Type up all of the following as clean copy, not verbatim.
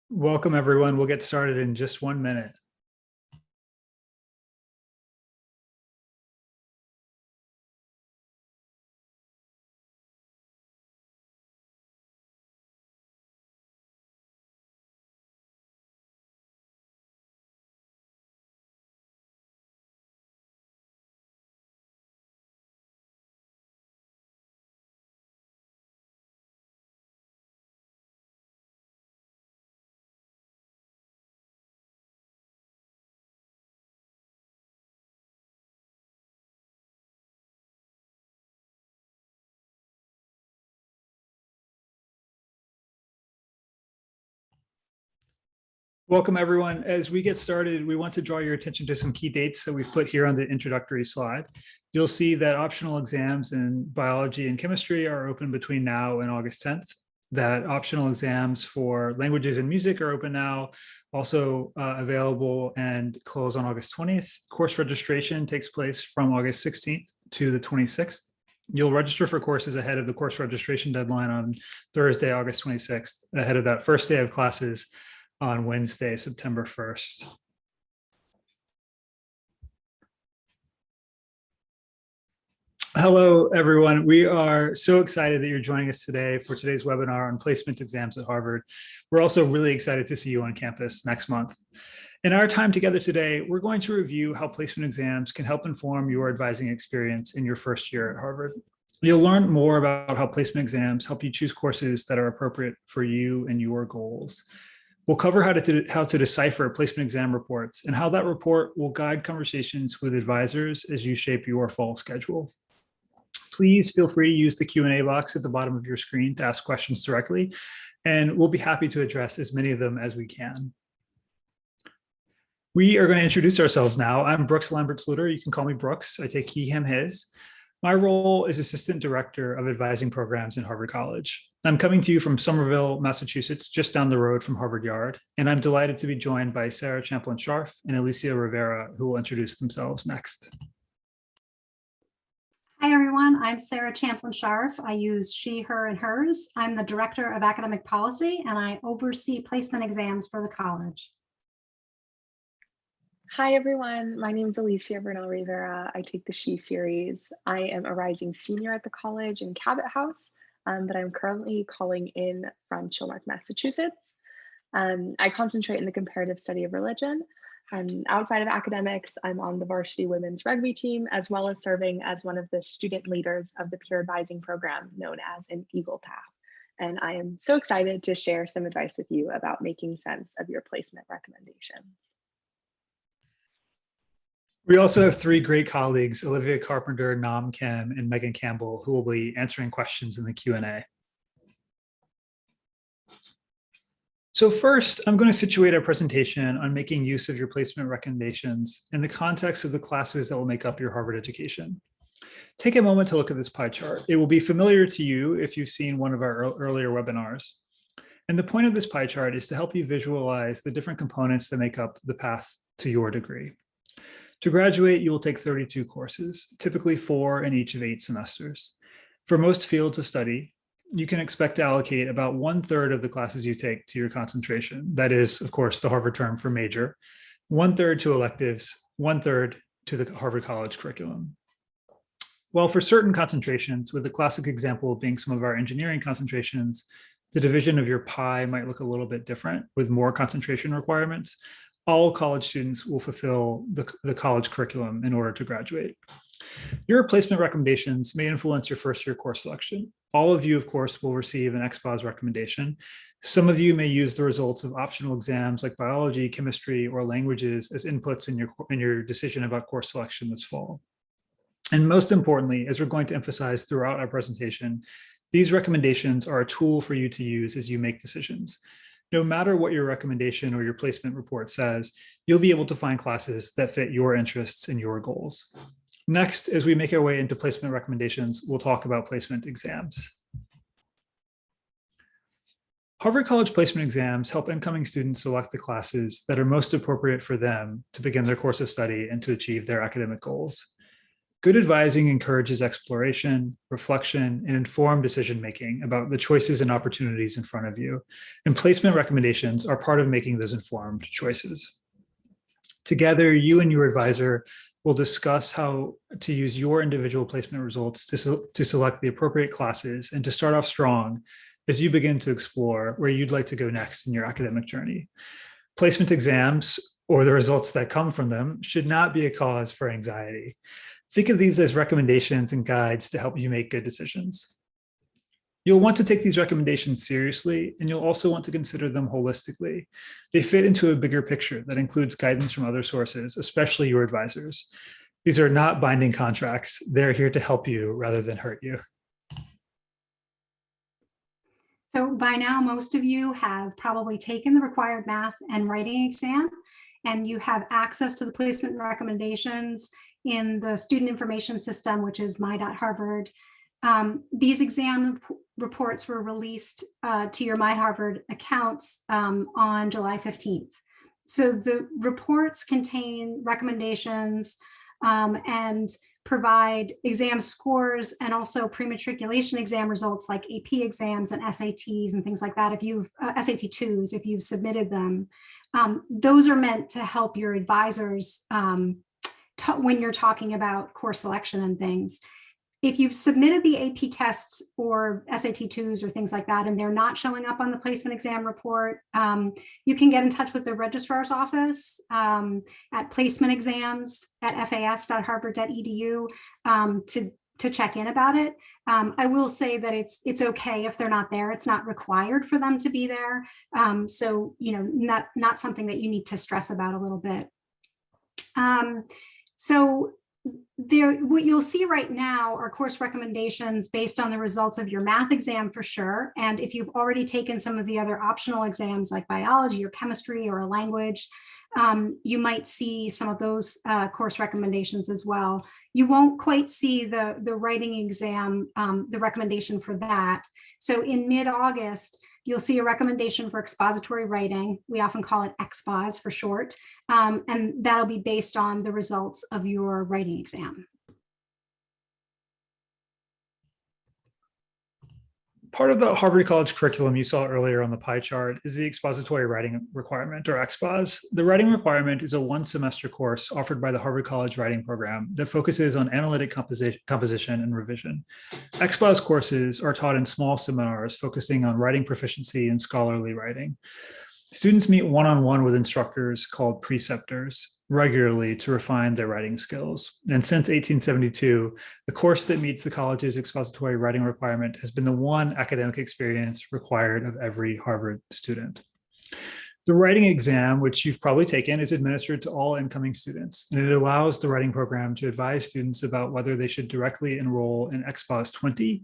Welcome, everyone. We'll get started in just 1 minute. Welcome, everyone. As we get started, we want to draw your attention to some key dates that we've put here on the introductory slide. You'll see that optional exams in biology and chemistry are open between now and August 10th, that optional exams for languages and music are open now, also available and close on August 20th. Course registration takes place from August 16th to the 26th. You'll register for courses ahead of the course registration deadline on Thursday, August 26th, ahead of that first day of classes on Wednesday, September 1st. Hello, everyone. We are so excited that you're joining us today for today's webinar on placement exams at Harvard. We're also really excited to see you on campus next month. In our time together today, we're going to review how placement exams can help inform your advising experience in your first year at Harvard. You'll learn more about how placement exams help you choose courses that are appropriate for you and your goals. We'll cover how to decipher placement exam reports and how that report will guide conversations with advisors as you shape your fall schedule. Please feel free to use the Q&A box at the bottom of your screen to ask questions directly, and we'll be happy to address as many of them as we can. We are going to introduce ourselves now. I'm Brooks Lambert-Sluter. You can call me Brooks. I take he, him, his. My role is Assistant Director of Advising Programs in Harvard College. I'm coming to you from Somerville, Massachusetts, just down the road from Harvard Yard, and I'm delighted to be joined by Sarah Champlin-Scharf and Alicia Rivera, who will introduce themselves next. Hi, everyone. I'm Sarah Champlin-Scharf. I use she, her, and hers. I'm the Director of Academic Policy, and I oversee placement exams for the college. Hi, everyone. My name is Alicia Rivera. I take the She series. I am a rising senior at the college in Cabot House, but I'm currently calling in from Chilmark, Massachusetts. I concentrate in the comparative study of religion. Outside of academics, I'm on the varsity women's rugby team, as well as serving as one of the student leaders of the peer advising program known as an Eagle Path. And I am so excited to share some advice with you about making sense of your placement recommendations. We also have three great colleagues, Olivia Carpenter, Nam Kim, and Megan Campbell, who will be answering questions in the Q&A. So first, I'm going to situate our presentation on making use of your placement recommendations in the context of the classes that will make up your Harvard education. Take a moment to look at this pie chart. It will be familiar to you if you've seen one of our earlier webinars. And the point of this pie chart is to help you visualize the different components that make up the path to your degree. To graduate, you will take 32 courses, typically 4 in each of 8 semesters. For most fields of study, you can expect to allocate about 1/3 of the classes you take to your concentration. That is, of course, the Harvard term for major, 1/3 to electives, 1/3 to the Harvard College curriculum. While for certain concentrations, with the classic example being some of our engineering concentrations, the division of your pie might look a little bit different with more concentration requirements. All college students will fulfill the college curriculum in order to graduate. Your placement recommendations may influence your first year course selection. All of you, of course, will receive an XPOS recommendation. Some of you may use the results of optional exams like biology, chemistry, or languages as inputs in your decision about course selection this fall. And most importantly, as we're going to emphasize throughout our presentation, these recommendations are a tool for you to use as you make decisions. No matter what your recommendation or your placement report says, you'll be able to find classes that fit your interests and your goals. Next, as we make our way into placement recommendations, we'll talk about placement exams. Harvard College placement exams help incoming students select the classes that are most appropriate for them to begin their course of study and to achieve their academic goals. Good advising encourages exploration, reflection, and informed decision-making about the choices and opportunities in front of you, and placement recommendations are part of making those informed choices. Together, you and your advisor will discuss how to use your individual placement results to select the appropriate classes and to start off strong as you begin to explore where you'd like to go next in your academic journey. Placement exams, or the results that come from them, should not be a cause for anxiety. Think of these as recommendations and guides to help you make good decisions. You'll want to take these recommendations seriously, and you'll also want to consider them holistically. They fit into a bigger picture that includes guidance from other sources, especially your advisors. These are not binding contracts. They're here to help you rather than hurt you. So by now, most of you have probably taken the required math and writing exam, and you have access to the placement recommendations in the student information system, which is my.harvard. These exam reports were released to your MyHarvard accounts on July 15th. So the reports contain recommendations and provide exam scores and also pre-matriculation exam results like AP exams and SATs and things like that. If you've SAT 2s, if you've submitted them, those are meant to help your advisors when you're talking about course selection and things. If you've submitted the AP tests or SAT 2s or things like that, and they're not showing up on the placement exam report, you can get in touch with the registrar's office at placementexams@fas.harvard.edu to check in about it. I will say that it's okay if they're not there. It's not required for them to be there. So, not something that you need to stress about a little bit. So what you'll see right now are course recommendations based on the results of your math exam for sure. And if you've already taken some of the other optional exams like biology or chemistry or a language, you might see some of those course recommendations as well. You won't quite see the writing exam, the recommendation for that. So in mid-August, you'll see a recommendation for expository writing. We often call it XPOS for short, and that'll be based on the results of your writing exam. Part of the Harvard College curriculum you saw earlier on the pie chart is the expository writing requirement, or XPOS. The writing requirement is a one-semester course offered by the Harvard College writing program that focuses on analytic composition and revision. XPOS courses are taught in small seminars focusing on writing proficiency and scholarly writing. Students meet one-on-one with instructors called preceptors regularly to refine their writing skills. And since 1872, the course that meets the college's expository writing requirement has been the one academic experience required of every Harvard student. The writing exam, which you've probably taken, is administered to all incoming students, and it allows the writing program to advise students about whether they should directly enroll in XPOS 20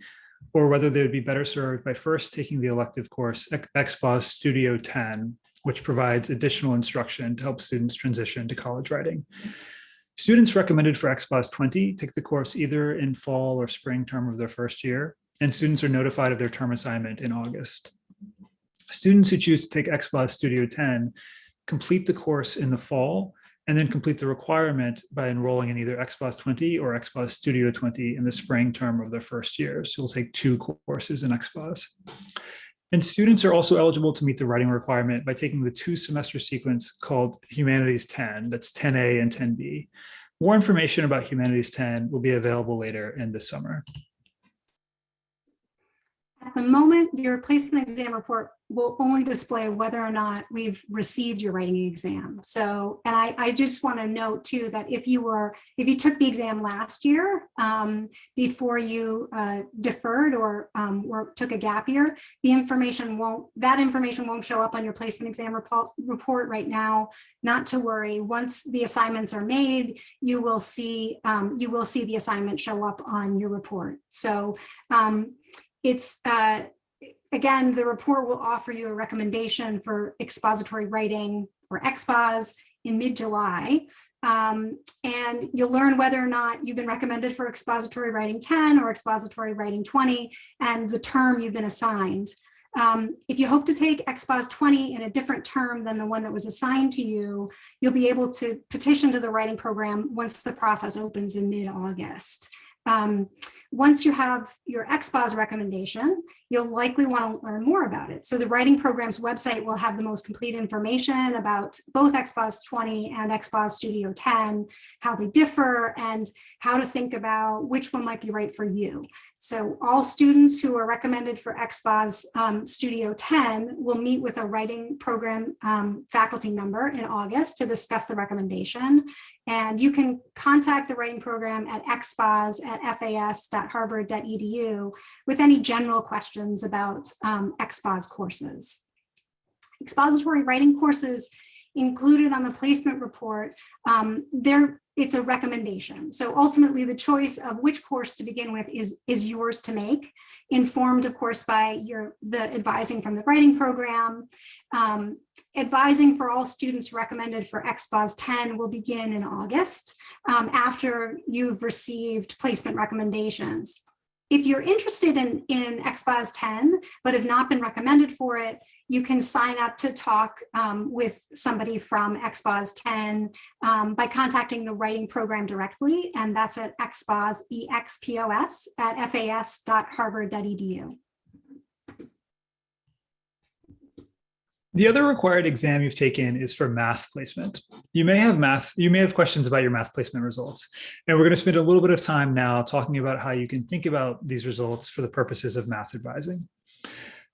or whether they would be better served by first taking the elective course XPOS Studio 10, which provides additional instruction to help students transition to college writing. Students recommended for XPOS 20 take the course either in fall or spring term of their first year, and students are notified of their term assignment in August. Students who choose to take XPOS Studio 10 complete the course in the fall and then complete the requirement by enrolling in either XPOS 20 or XPOS Studio 20 in the spring term of their first year. So we'll take 2 courses in XPOS. And students are also eligible to meet the writing requirement by taking the 2-semester sequence called Humanities 10, that's 10A and 10B. More information about Humanities 10 will be available later in the summer. At the moment, your placement exam report will only display whether or not we've received your writing exam. So, and I just want to note too that if you took the exam last year before you deferred or took a gap year, that information won't show up on your placement exam report right now. Not to worry. Once the assignments are made, you will see the assignment show up on your report. So. It's again, the report will offer you a recommendation for expository writing or XPOS in mid-July, and you'll learn whether or not you've been recommended for expository writing 10 or expository writing 20 and the term you've been assigned. If you hope to take XPOS 20 in a different term than the one that was assigned to you, you'll be able to petition to the writing program once the process opens in mid-August. Once you have your XPOS recommendation, you'll likely want to learn more about it. So the writing program's website will have the most complete information about both XPOS 20 and XPOS Studio 10, how they differ, and how to think about which one might be right for you. So all students who are recommended for XPOS Studio 10 will meet with a writing program faculty member in August to discuss the recommendation. And you can contact the writing program at xpos@fas.harvard.edu with any general questions about XPOS courses. Expository writing courses included on the placement report, it's a recommendation. So ultimately the choice of which course to begin with is yours to make, informed of course by the advising from the writing program. Advising for all students recommended for XPOS 10 will begin in August after you've received placement recommendations. If you're interested in XPOS 10, but have not been recommended for it, you can sign up to talk with somebody from XPOS 10 by contacting the writing program directly, and that's at XPOS, EXPOS, at fas.harvard.edu. The other required exam you've taken is for math placement. You may have questions about your math placement results. And we're going to spend a little bit of time now talking about how you can think about these results for the purposes of math advising.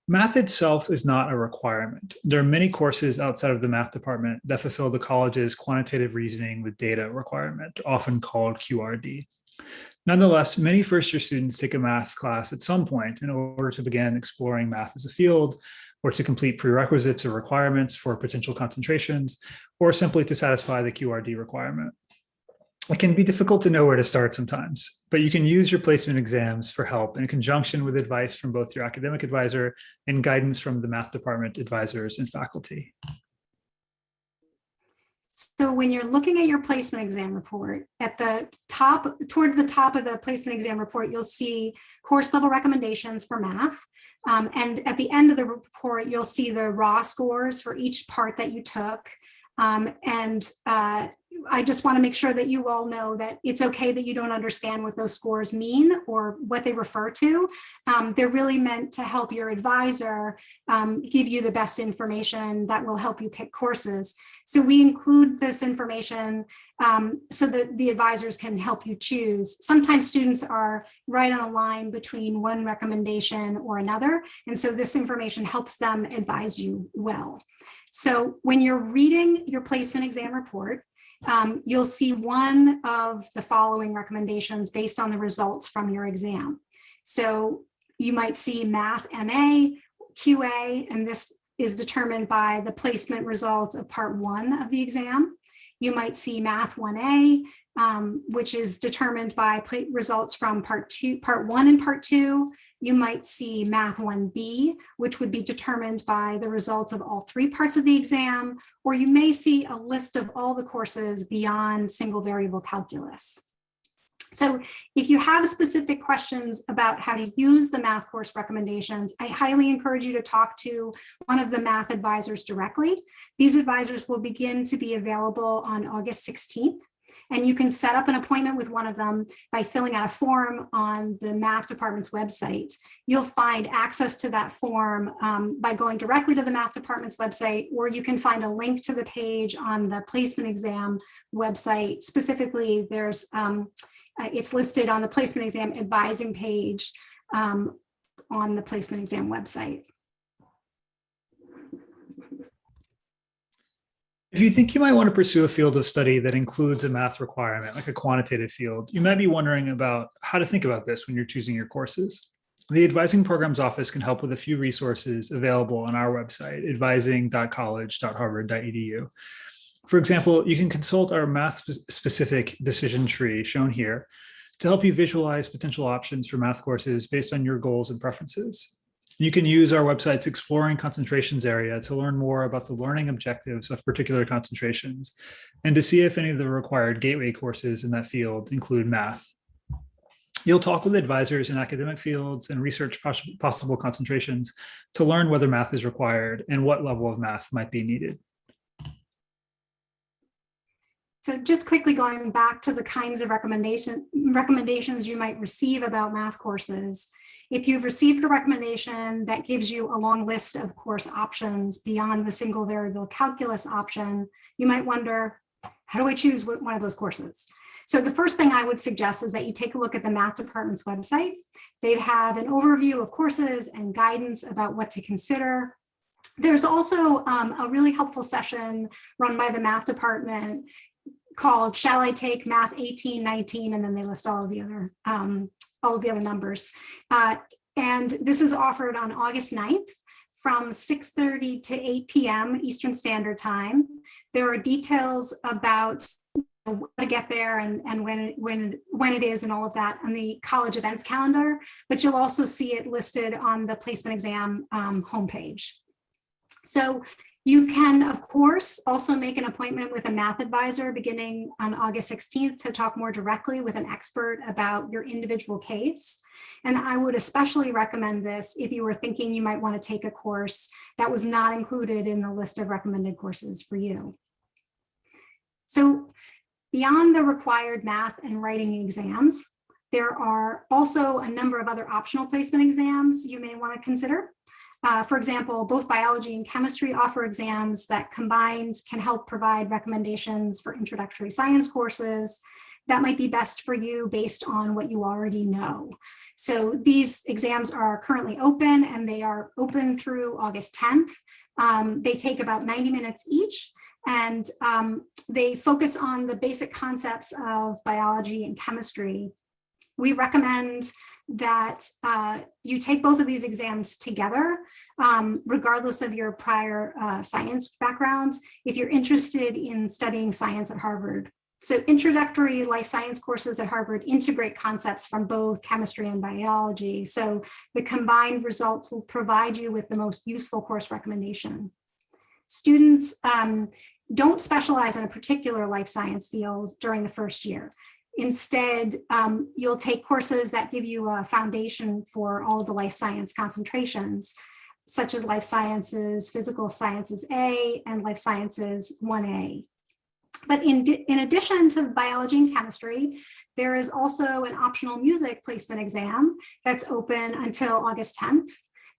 Math itself is not a requirement. There are many courses outside of the math department that fulfill the college's quantitative reasoning with data requirement, often called QRD. Nonetheless, many first-year students take a math class at some point in order to begin exploring math as a field, or to complete prerequisites or requirements for potential concentrations, or simply to satisfy the QRD requirement. It can be difficult to know where to start sometimes, but you can use your placement exams for help in conjunction with advice from both your academic advisor and guidance from the math department advisors and faculty. So when you're looking at your placement exam report, at the top, toward the top of the placement exam report, you'll see course level recommendations for math. And at the end of the report, you'll see the raw scores for each part that you took. I just want to make sure that you all know that it's okay that you don't understand what those scores mean or what they refer to. They're really meant to help your advisor give you the best information that will help you pick courses. So we include this information so that the advisors can help you choose. Sometimes students are right on a line between one recommendation or another. And so this information helps them advise you well. So when you're reading your placement exam report, you'll see one of the following recommendations based on the results from your exam. So you might see Math MA, QA, and this is determined by the placement results of part 1 of the exam. You might see Math 1A, which is determined by results from part 1 and part 2. You might see Math 1B, which would be determined by the results of all 3 parts of the exam, or you may see a list of all the courses beyond single variable calculus. So if you have specific questions about how to use the math course recommendations, I highly encourage you to talk to one of the math advisors directly. These advisors will begin to be available on August 16th. And you can set up an appointment with one of them by filling out a form on the math department's website. You'll find access to that form by going directly to the math department's website, or you can find a link to the page on the placement exam website. Specifically, there's it's listed on the placement exam advising page on the placement exam website. If you think you might want to pursue a field of study that includes a math requirement, like a quantitative field, you might be wondering about how to think about this when you're choosing your courses. The Advising Programs Office can help with a few resources available on our website, advising.college.harvard.edu. For example, you can consult our math-specific decision tree shown here to help you visualize potential options for math courses based on your goals and preferences. You can use our website's Exploring Concentrations area to learn more about the learning objectives of particular concentrations and to see if any of the required gateway courses in that field include math. You'll talk with advisors in academic fields and research possible concentrations to learn whether math is required and what level of math might be needed. So just quickly going back to the kinds of recommendations you might receive about math courses. If you've received a recommendation that gives you a long list of course options beyond the single variable calculus option, you might wonder, how do I choose one of those courses? So the first thing I would suggest is that you take a look at the math department's website. They have an overview of courses and guidance about what to consider. There's also a really helpful session run by the math department called Shall I Take Math 1819? And then they list all of the other numbers. And this is offered on August 9th from 6:30 to 8 p.m. Eastern Standard Time. There are details about how to get there and when it is and all of that on the college events calendar, but you'll also see it listed on the placement exam homepage. So you can, of course, also make an appointment with a math advisor beginning on August 16th to talk more directly with an expert about your individual case. And I would especially recommend this if you were thinking you might want to take a course that was not included in the list of recommended courses for you. So beyond the required math and writing exams, there are also a number of other optional placement exams you may want to consider. For example, both biology and chemistry offer exams that combined can help provide recommendations for introductory science courses that might be best for you based on what you already know. So these exams are currently open and they are open through August 10th. They take about 90 minutes each and they focus on the basic concepts of biology and chemistry. We recommend that you take both of these exams together, regardless of your prior science background, if you're interested in studying science at Harvard. So introductory life science courses at Harvard integrate concepts from both chemistry and biology. So the combined results will provide you with the most useful course recommendation. Students don't specialize in a particular life science field during the first year. Instead, you'll take courses that give you a foundation for all of the life science concentrations, such as life sciences, physical sciences A, and life sciences 1A. But in addition to biology and chemistry, there is also an optional music placement exam that's open until August 10th.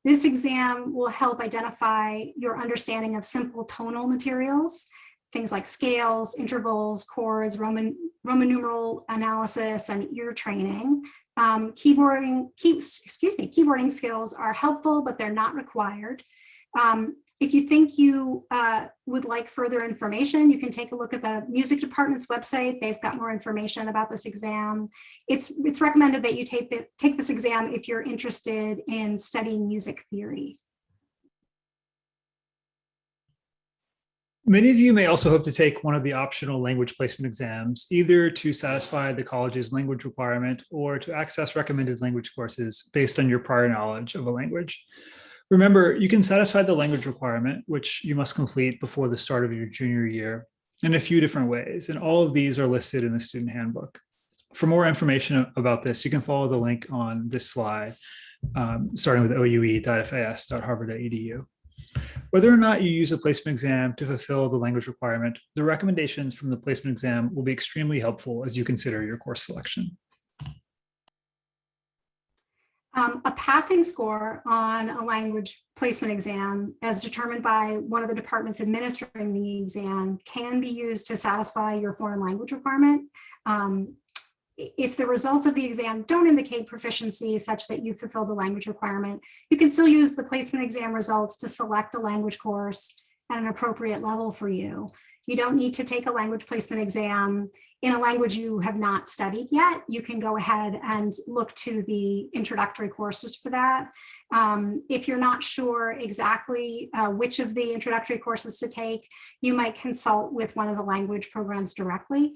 This exam will help identify your understanding of simple tonal materials, things like scales, intervals, chords, Roman numeral analysis, and ear training. Keyboarding skills are helpful, but they're not required. If you think you would like further information, you can take a look at the music department's website. They've got more information about this exam. It's recommended that you take this exam if you're interested in studying music theory. Many of you may also hope to take one of the optional language placement exams, either to satisfy the college's language requirement or to access recommended language courses based on your prior knowledge of a language. Remember, you can satisfy the language requirement, which you must complete before the start of your junior year, in a few different ways, and all of these are listed in the student handbook. For more information about this, you can follow the link on this slide, starting with oue.fas.harvard.edu. Whether or not you use a placement exam to fulfill the language requirement, the recommendations from the placement exam will be extremely helpful as you consider your course selection. A passing score on a language placement exam, as determined by one of the departments administering the exam, can be used to satisfy your foreign language requirement. If the results of the exam don't indicate proficiency such that you fulfill the language requirement, you can still use the placement exam results to select a language course at an appropriate level for you. You don't need to take a language placement exam in a language you have not studied yet. You can go ahead and look to the introductory courses for that. If you're not sure exactly which of the introductory courses to take, you might consult with one of the language programs directly.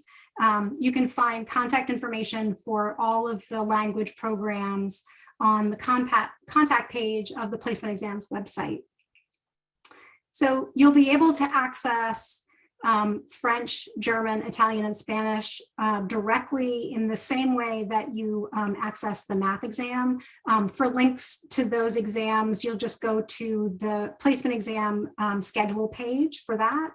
You can find contact information for all of the language programs on the contact page of the placement exams website. So you'll be able to access French, German, Italian, and Spanish directly in the same way that you access the math exam. For links to those exams, you'll just go to the placement exam schedule page for that.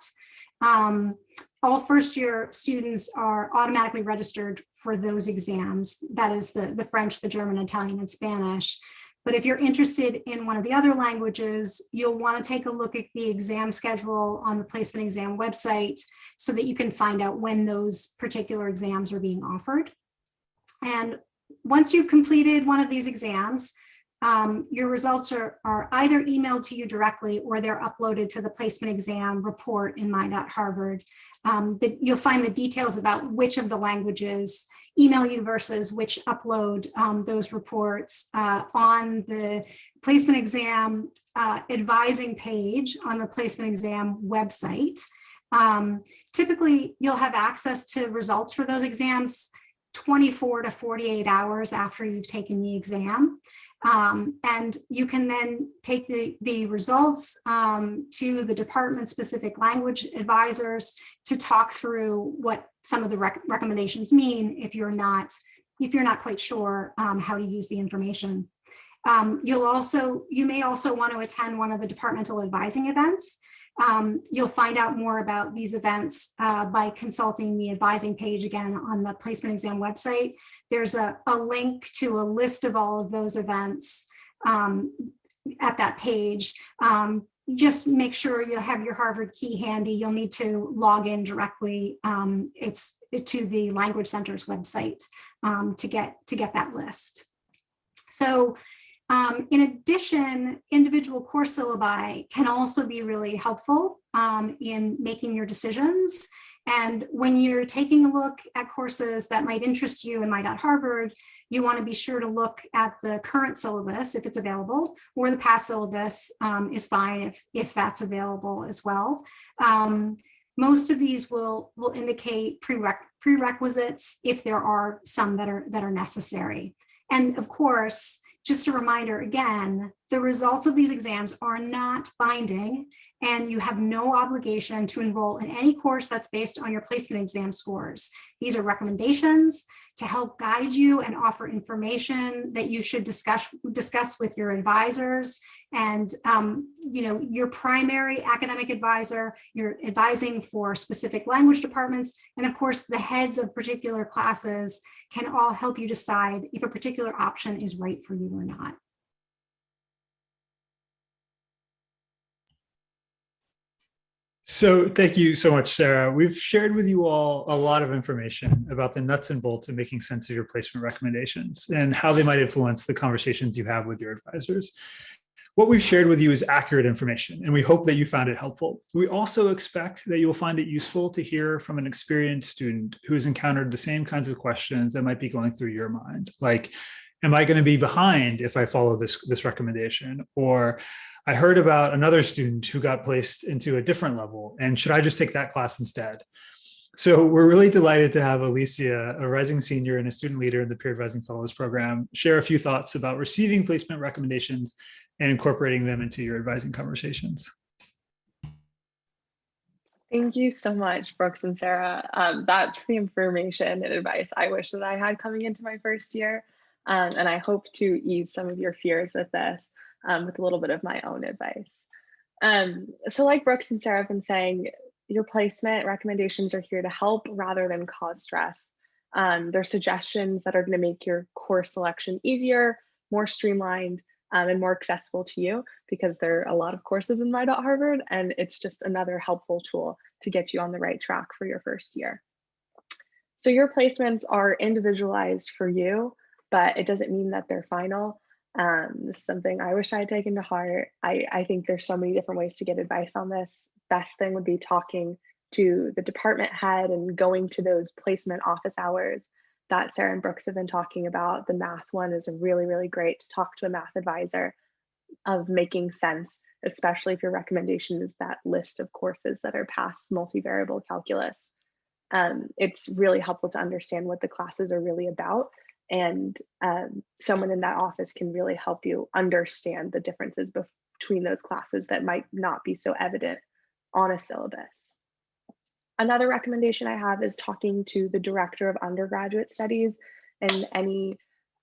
All first-year students are automatically registered for those exams. That is the French, the German, Italian, and Spanish. But if you're interested in one of the other languages, you'll want to take a look at the exam schedule on the placement exam website so that you can find out when those particular exams are being offered. And once you've completed one of these exams, your results are either emailed to you directly or they're uploaded to the placement exam report in My.Harvard. You'll find the details about which of the languages email you versus which upload those reports on the placement exam advising page on the placement exam website. Typically, you'll have access to results for those exams 24 to 48 hours after you've taken the exam. And you can then take the results to the department-specific language advisors to talk through what some of the recommendations mean if you're not quite sure how to use the information. You may also want to attend one of the departmental advising events. You'll find out more about these events by consulting the advising page again on the placement exam website. There's a link to a list of all of those events at that page. Just make sure you have your Harvard key handy. You'll need to log in directly to the Language Center's website to get that list. So in addition, individual course syllabi can also be really helpful in making your decisions. And when you're taking a look at courses that might interest you in My.Harvard, you want to be sure to look at the current syllabus if it's available, or the past syllabus is fine if that's available as well. Most of these will indicate prerequisites if there are some that are necessary. And of course, just a reminder again, the results of these exams are not binding, and you have no obligation to enroll in any course that's based on your placement exam scores. These are recommendations to help guide you and offer information that you should discuss with your advisors. And your primary academic advisor, you're advising for specific language departments, and of course the heads of particular classes can all help you decide if a particular option is right for you or not. So thank you so much, Sarah. We've shared with you all a lot of information about the nuts and bolts of making sense of your placement recommendations and how they might influence the conversations you have with your advisors. What we've shared with you is accurate information, and we hope that you found it helpful. We also expect that you will find it useful to hear from an experienced student who has encountered the same kinds of questions that might be going through your mind, like, am I going to be behind if I follow this recommendation? Or I heard about another student who got placed into a different level, and should I just take that class instead? So we're really delighted to have Alicia, a rising senior and a student leader in the Peer Advising Fellows program, share a few thoughts about receiving placement recommendations and incorporating them into your advising conversations. Thank you so much, Brooks and Sarah. That's the information and advice I wish that I had coming into my first year. And I hope to ease some of your fears with this with a little bit of my own advice. So like Brooks and Sarah have been saying, your placement recommendations are here to help rather than cause stress. They're suggestions that are going to make your course selection easier, more streamlined, and more accessible to you, because there are a lot of courses in My.Harvard, and it's just another helpful tool to get you on the right track for your first year. So your placements are individualized for you, but it doesn't mean that they're final. This is something I wish I had taken to heart. I think there's so many different ways to get advice on this. Best thing would be talking to the department head and going to those placement office hours that Sarah and Brooks have been talking about. The math one is really, really great to talk to a math advisor of making sense, especially if your recommendation is that list of courses that are past multivariable calculus. It's really helpful to understand what the classes are really about, and someone in that office can really help you understand the differences between those classes that might not be so evident on a syllabus. Another recommendation I have is talking to the director of undergraduate studies and any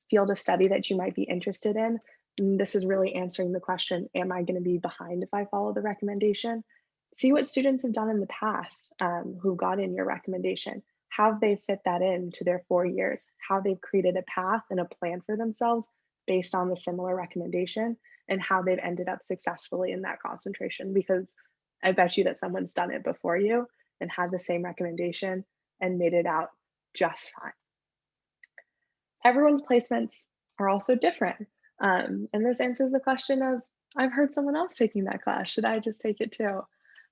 field of study that you might be interested in. And this is really answering the question, am I going to be behind if I follow the recommendation? See what students have done in the past who got in your recommendation. How have they fit that into their 4 years? How they've created a path and a plan for themselves based on the similar recommendation, and how they've ended up successfully in that concentration. Because I bet you that someone's done it before you and had the same recommendation and made it out just fine. Everyone's placements are also different. And this answers the question of, I've heard someone else taking that class. Should I just take it too?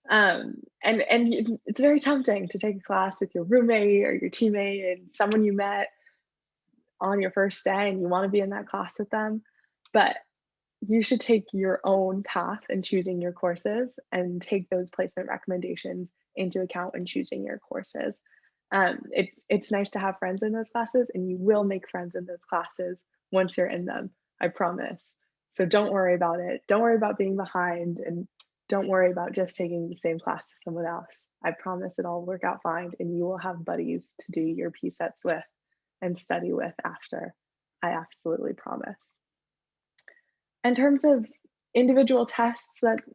It's very tempting to take a class with your roommate or your teammate and someone you met on your first day and you want to be in that class with them. But you should take your own path in choosing your courses and take those placement recommendations into account when choosing your courses. It's nice to have friends in those classes, and you will make friends in those classes once you're in them, I promise. So don't worry about it. Don't worry about being behind, and don't worry about just taking the same class as someone else. I promise it'll all work out fine, and you will have buddies to do your PSETs with and study with after. I absolutely promise. In terms of individual tests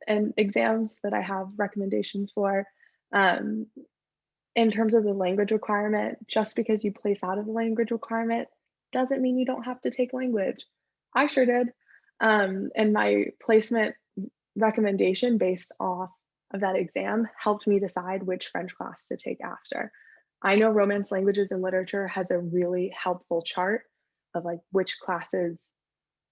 and exams that I have recommendations for, in terms of the language requirement, just because you place out of the language requirement doesn't mean you don't have to take language. I sure did. And my placement recommendation based off of that exam helped me decide which French class to take after. I know Romance Languages and Literature has a really helpful chart of like which classes,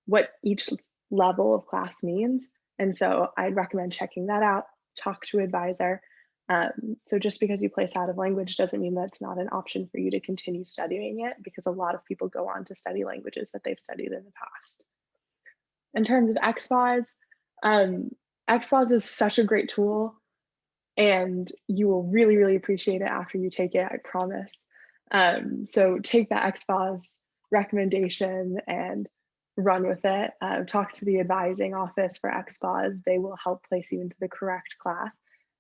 what each level of class means. And so I'd recommend checking that out, talk to an advisor. So just because you place out of language doesn't mean that's not an option for you to continue studying it, because a lot of people go on to study languages that they've studied in the past. In terms of XPOS, XPOS is such a great tool, and you will really, really appreciate it after you take it, I promise. So take that XPOS recommendation and run with it. Talk to the advising office for XPOS. They will help place you into the correct class,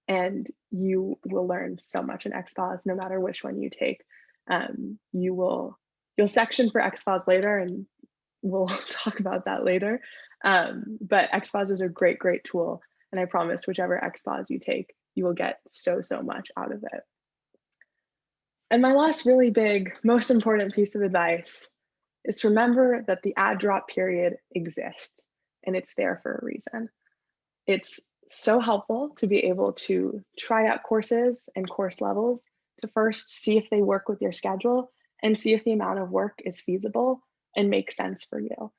and you will learn so much in XPOS no matter which one you take. You'll section for XPOS later, and we'll talk about that later. But XPOS is a great, great tool, and I promise whichever XPOS you take, you will get so, so much out of it. And my last really big, most important piece of advice is to remember that the add drop period exists, and it's there for a reason. It's so helpful to be able to try out courses and course levels to first see if they work with your schedule and see if the amount of work is feasible and makes sense for you.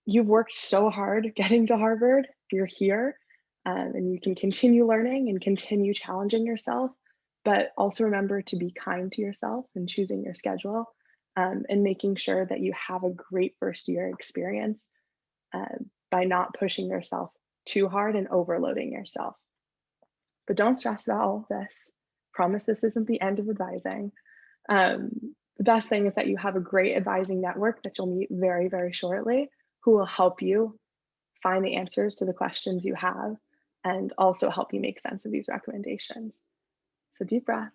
You've worked so hard getting to Harvard, you're here, and you can continue learning and continue challenging yourself, but also remember to be kind to yourself in choosing your schedule. And making sure that you have a great first year experience by not pushing yourself too hard and overloading yourself. But don't stress about all of this. Promise this isn't the end of advising. The best thing is that you have a great advising network that you'll meet very, very shortly, who will help you find the answers to the questions you have and also help you make sense of these recommendations. So deep breath.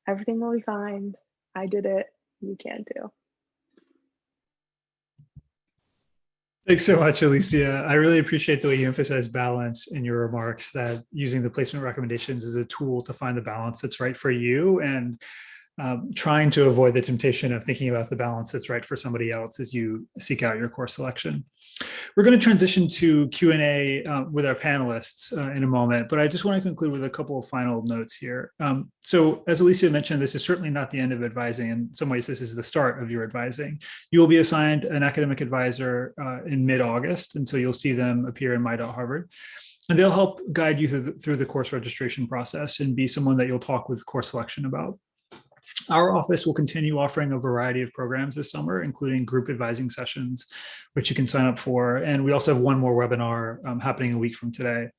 Everything will be fine. I did it. You can too. Thanks so much, Alicia. I really appreciate the way you emphasize balance in your remarks, that using the placement recommendations as a tool to find the balance that's right for you, and trying to avoid the temptation of thinking about the balance that's right for somebody else as you seek out your course selection. We're going to transition to Q&A with our panelists in a moment, but I just want to conclude with a couple of final notes here. So as Alicia mentioned, this is certainly not the end of advising. In some ways, this is the start of your advising. You will be assigned an academic advisor in mid-August, and so you'll see them appear in My.Harvard. And they'll help guide you through the course registration process and be someone that you'll talk with course selection about. Our office will continue offering a variety of programs this summer, including group advising sessions, which you can sign up for. And we also have one more webinar happening a week from today.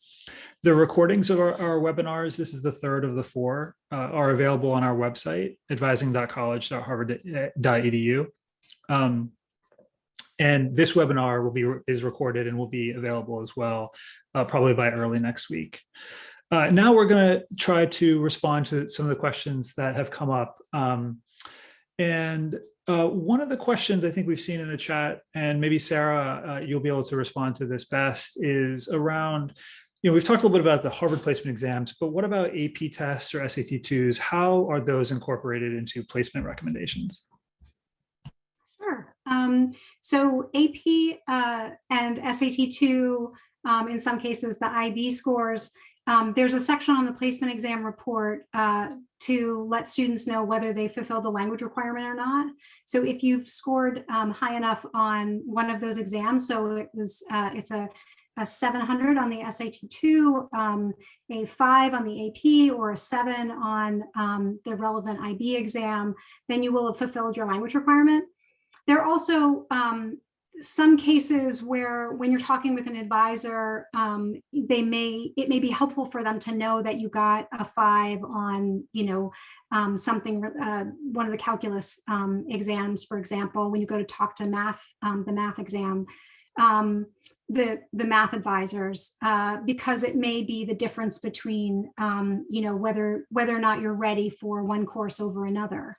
The recordings of our webinars, this is the third of the 4, are available on our website, advising.college.harvard.edu. And this webinar is recorded and will be available as well, probably by early next week. Now we're going to try to respond to some of the questions that have come up. And one of the questions I think we've seen in the chat, and maybe Sarah, you'll be able to respond to this best, is around, we've talked a little bit about the Harvard placement exams, but what about AP tests or SAT2s? How are those incorporated into placement recommendations? Sure. So AP and SAT2, in some cases, the IB scores, there's a section on the placement exam report to let students know whether they fulfilled the language requirement or not. So if you've scored high enough on one of those exams, so it's a 700 on the SAT2, a 5 on the AP, or a 7 on the relevant IB exam, then you will have fulfilled your language requirement. There are also some cases where, when you're talking with an advisor, it may be helpful for them to know that you got a 5 on, something, one of the calculus exams, for example, when you go to talk to the math exam, the math advisors, because it may be the difference between, whether or not you're ready for one course over another.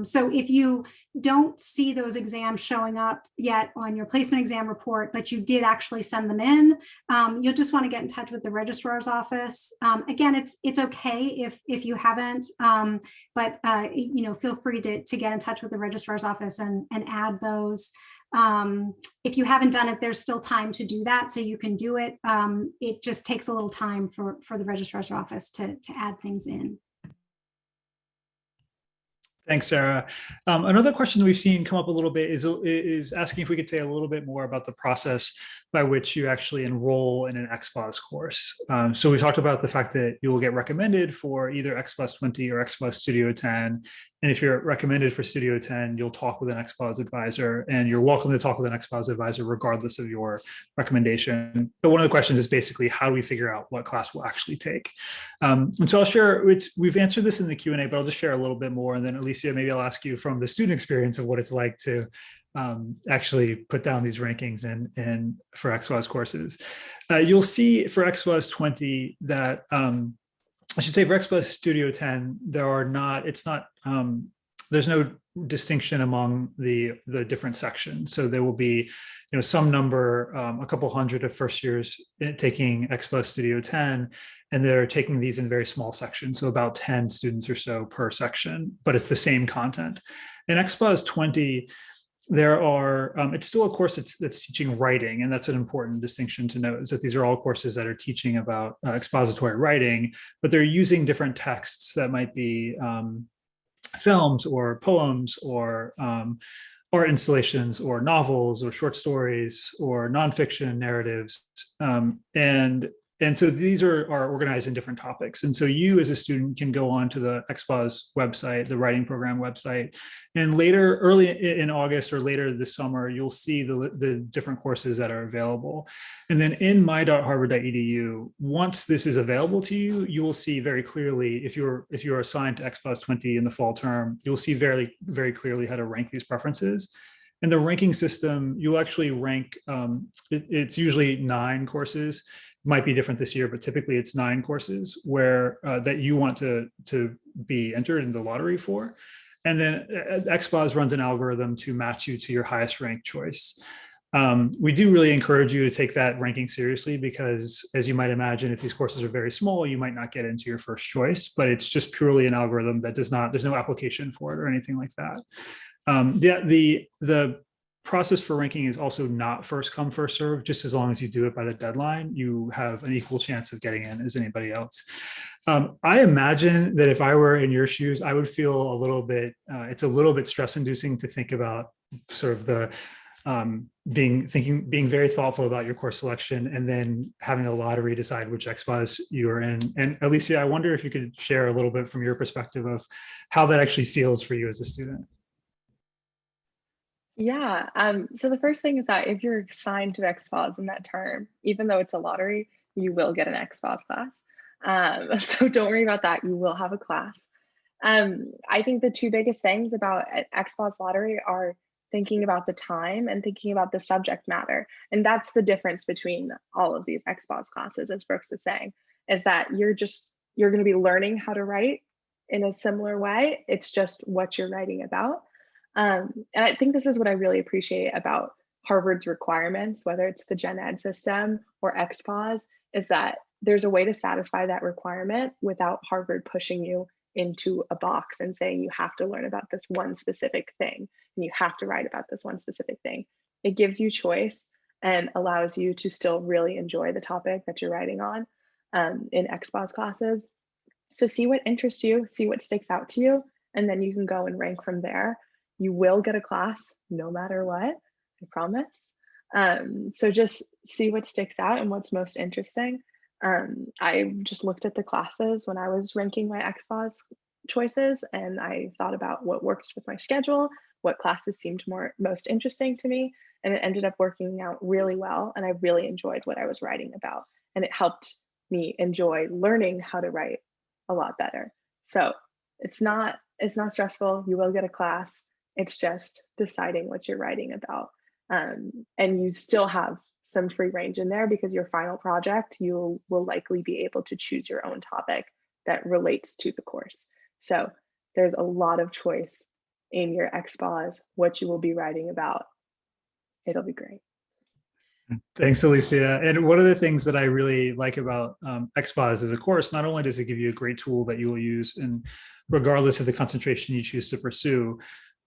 So if you don't see those exams showing up yet on your placement exam report, but you did actually send them in, you'll just want to get in touch with the registrar's office. Again, it's okay if you haven't, but feel free to get in touch with the registrar's office and add those. If you haven't done it, there's still time to do that, so you can do it. It just takes a little time for the registrar's office to add things in. Thanks, Sarah. Another question that we've seen come up a little bit is asking if we could say a little bit more about the process by which you actually enroll in an XPOS course. So we talked about the fact that you will get recommended for either XPOS 20 or XPOS Studio 10. And if you're recommended for Studio 10, you'll talk with an XPOS advisor, and you're welcome to talk with an XPOS advisor regardless of your recommendation. But one of the questions is basically, how do we figure out what class we'll actually take? And so I'll share, we've answered this in the Q&A, but I'll just share a little bit more. And then Alicia, maybe I'll ask you from the student experience of what it's like to actually put down these rankings and for XPOS courses. You'll see for XPOS 20 that, I should say for XPOS Studio 10, there's no distinction among the different sections. So there will be, some number, a couple hundred of first years taking XPOS Studio 10, and they're taking these in very small sections. So about 10 students or so per section, but it's the same content. In XPOS 20, it's still a course that's teaching writing, and that's an important distinction to note, is that these are all courses that are teaching about expository writing, but they're using different texts that might be films or poems or art installations or novels or short stories or nonfiction narratives. And so these are organized in different topics. And so you as a student can go on to the XPOS website, the writing program website, and early in August or later this summer, you'll see the different courses that are available. And then in my.harvard.edu, once this is available to you, you will see very clearly, if you're assigned to XPOS 20 in the fall term, you'll see very, very clearly how to rank these preferences. And the ranking system, you'll actually rank, it's usually 9 courses. Might be different this year, but typically it's 9 courses where that you want to be entered in the lottery for. And then XPOS runs an algorithm to match you to your highest ranked choice. We do really encourage you to take that ranking seriously, because as you might imagine, if these courses are very small, you might not get into your first choice, but it's just purely an algorithm that there's no application for it or anything like that. The process for ranking is also not first come, first serve. Just as long as you do it by the deadline, you have an equal chance of getting in as anybody else. I imagine that if I were in your shoes, I would feel a little bit, it's a little bit stress inducing to think about sort of the being very thoughtful about your course selection and then having a lottery decide which XPOS you are in. And Alicia, I wonder if you could share a little bit from your perspective of how that actually feels for you as a student. Yeah, so the first thing is that if you're assigned to XPOS in that term, even though it's a lottery, you will get an XPOS class. So don't worry about that, you will have a class. I think the 2 biggest things about XPOS lottery are thinking about the time and thinking about the subject matter. And that's the difference between all of these XPOS classes, as Brooks is saying. is that you're going to be learning how to write in a similar way. It's just what you're writing about. And I think this is what I really appreciate about Harvard's requirements, whether it's the Gen Ed system or XPOS, is that there's a way to satisfy that requirement without Harvard pushing you into a box and saying you have to learn about this one specific thing and you have to write about this one specific thing. It gives you choice and allows you to still really enjoy the topic that you're writing on in XPOS classes. So see what interests you, see what sticks out to you, and then you can go and rank from there. You will get a class no matter what, I promise. So just see what sticks out and what's most interesting. I just looked at the classes when I was ranking my XPOS choices, and I thought about what works with my schedule, what classes seemed most interesting to me, and it ended up working out really well. And I really enjoyed what I was writing about, and it helped me enjoy learning how to write a lot better. So it's not stressful. You will get a class. It's just deciding what you're writing about. And you still have some free range in there because your final project, you will likely be able to choose your own topic that relates to the course. So there's a lot of choice in your XPOS, what you will be writing about. It'll be great. Thanks, Alicia. And one of the things that I really like about XPOS is, of course, not only does it give you a great tool that you will use, and regardless of the concentration you choose to pursue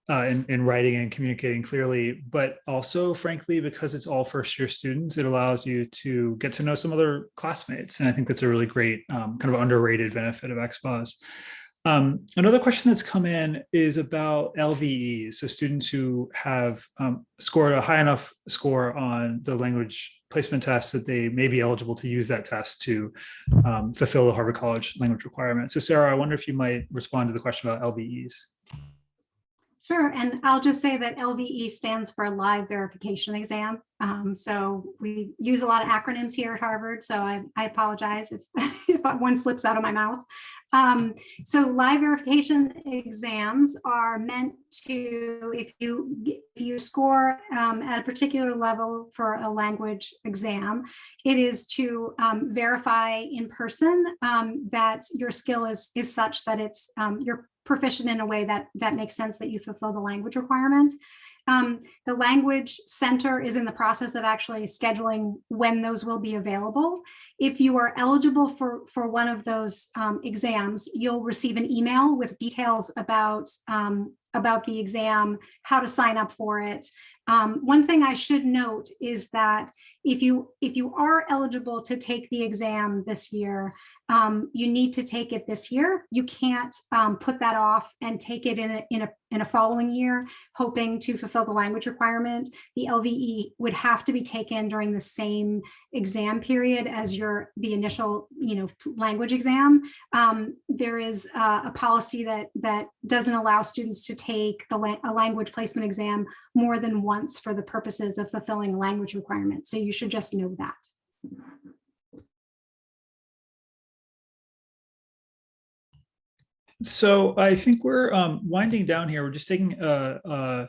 in writing and communicating clearly, but also, frankly, because it's all first-year students, it allows you to get to know some other classmates. And I think that's a really great kind of underrated benefit of XPOS. Another question that's come in is about LVEs, so students who have scored a high enough score on the language placement test that they may be eligible to use that test to fulfill the Harvard College language requirement. So Sarah, I wonder if you might respond to the question about LVEs. Sure, and I'll just say that LVE stands for Live Verification Exam. So we use a lot of acronyms here at Harvard, so I apologize if, if one slips out of my mouth. So live verification exams are meant to, if you score at a particular level for a language exam, it is to verify in person that your skill is such that it's you're proficient in a way that makes sense, that you fulfill the language requirement. The Language Center is in the process of actually scheduling when those will be available. If you are eligible for one of those exams, you'll receive an email with details about the exam, how to sign up for it. One thing I should note is that if you are eligible to take the exam this year, you need to take it this year. You can't put that off and take it in a following year, hoping to fulfill the language requirement. The LVE would have to be taken during the same exam period as the initial, language exam. There is a policy that doesn't allow students to take a language placement exam more than once for the purposes of fulfilling a language requirement. So you should just know that. So I think we're winding down here. We're just taking a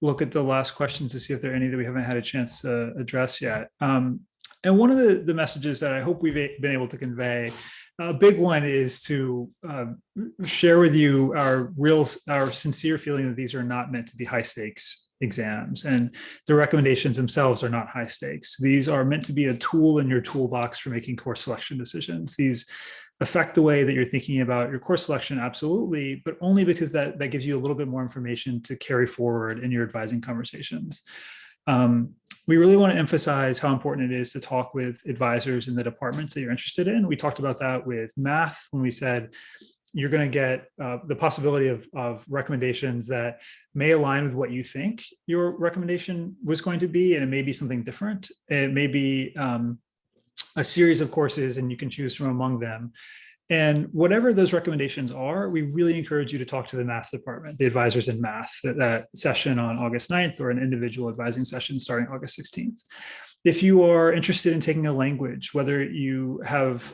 look at the last questions to see if there are any that we haven't had a chance to address yet. And one of the messages that I hope we've been able to convey, a big one, is to share with you our sincere feeling that these are not meant to be high stakes exams, and the recommendations themselves are not high stakes. These are meant to be a tool in your toolbox for making course selection decisions. These affect the way that you're thinking about your course selection, absolutely, but only because that gives you a little bit more information to carry forward in your advising conversations. We really want to emphasize how important it is to talk with advisors in the departments that you're interested in. We talked about that with math when we said you're going to get the possibility of recommendations that may align with what you think your recommendation was going to be, and it may be something different. It may be a series of courses and you can choose from among them. And whatever those recommendations are, we really encourage you to talk to the math department, the advisors in math, that session on August 9th or an individual advising session starting August 16th. If you are interested in taking a language, whether you have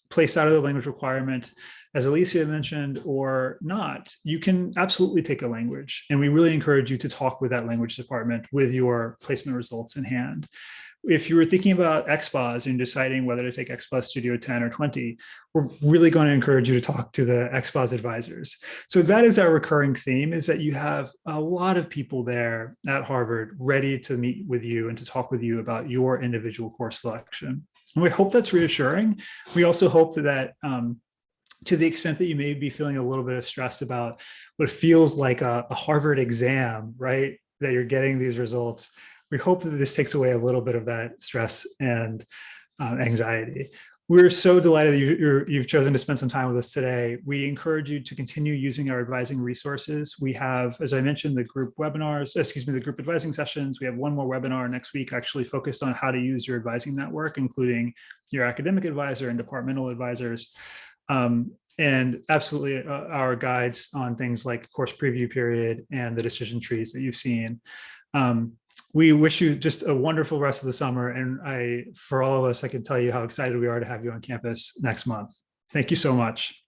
placed out of the language requirement, as Alicia mentioned, or not, you can absolutely take a language. And we really encourage you to talk with that language department with your placement results in hand. if you were thinking about XPOS and deciding whether to take XPOS Studio 10 or 20, we're really going to encourage you to talk to the XPOS advisors. So that is our recurring theme, is that you have a lot of people there at Harvard ready to meet with you and to talk with you about your individual course selection. And we hope that's reassuring. We also hope that to the extent that you may be feeling a little bit of stress about what feels like a Harvard exam, right? That you're getting these results. We hope that this takes away a little bit of that stress and anxiety. We're so delighted that you've chosen to spend some time with us today. We encourage you to continue using our advising resources. We have, as I mentioned, the group webinars, the group advising sessions. We have one more webinar next week actually focused on how to use your advising network, including your academic advisor and departmental advisors. And absolutely our guides on things like course preview period and the decision trees that you've seen. We wish you just a wonderful rest of the summer. And for all of us, I can tell you how excited we are to have you on campus next month. Thank you so much.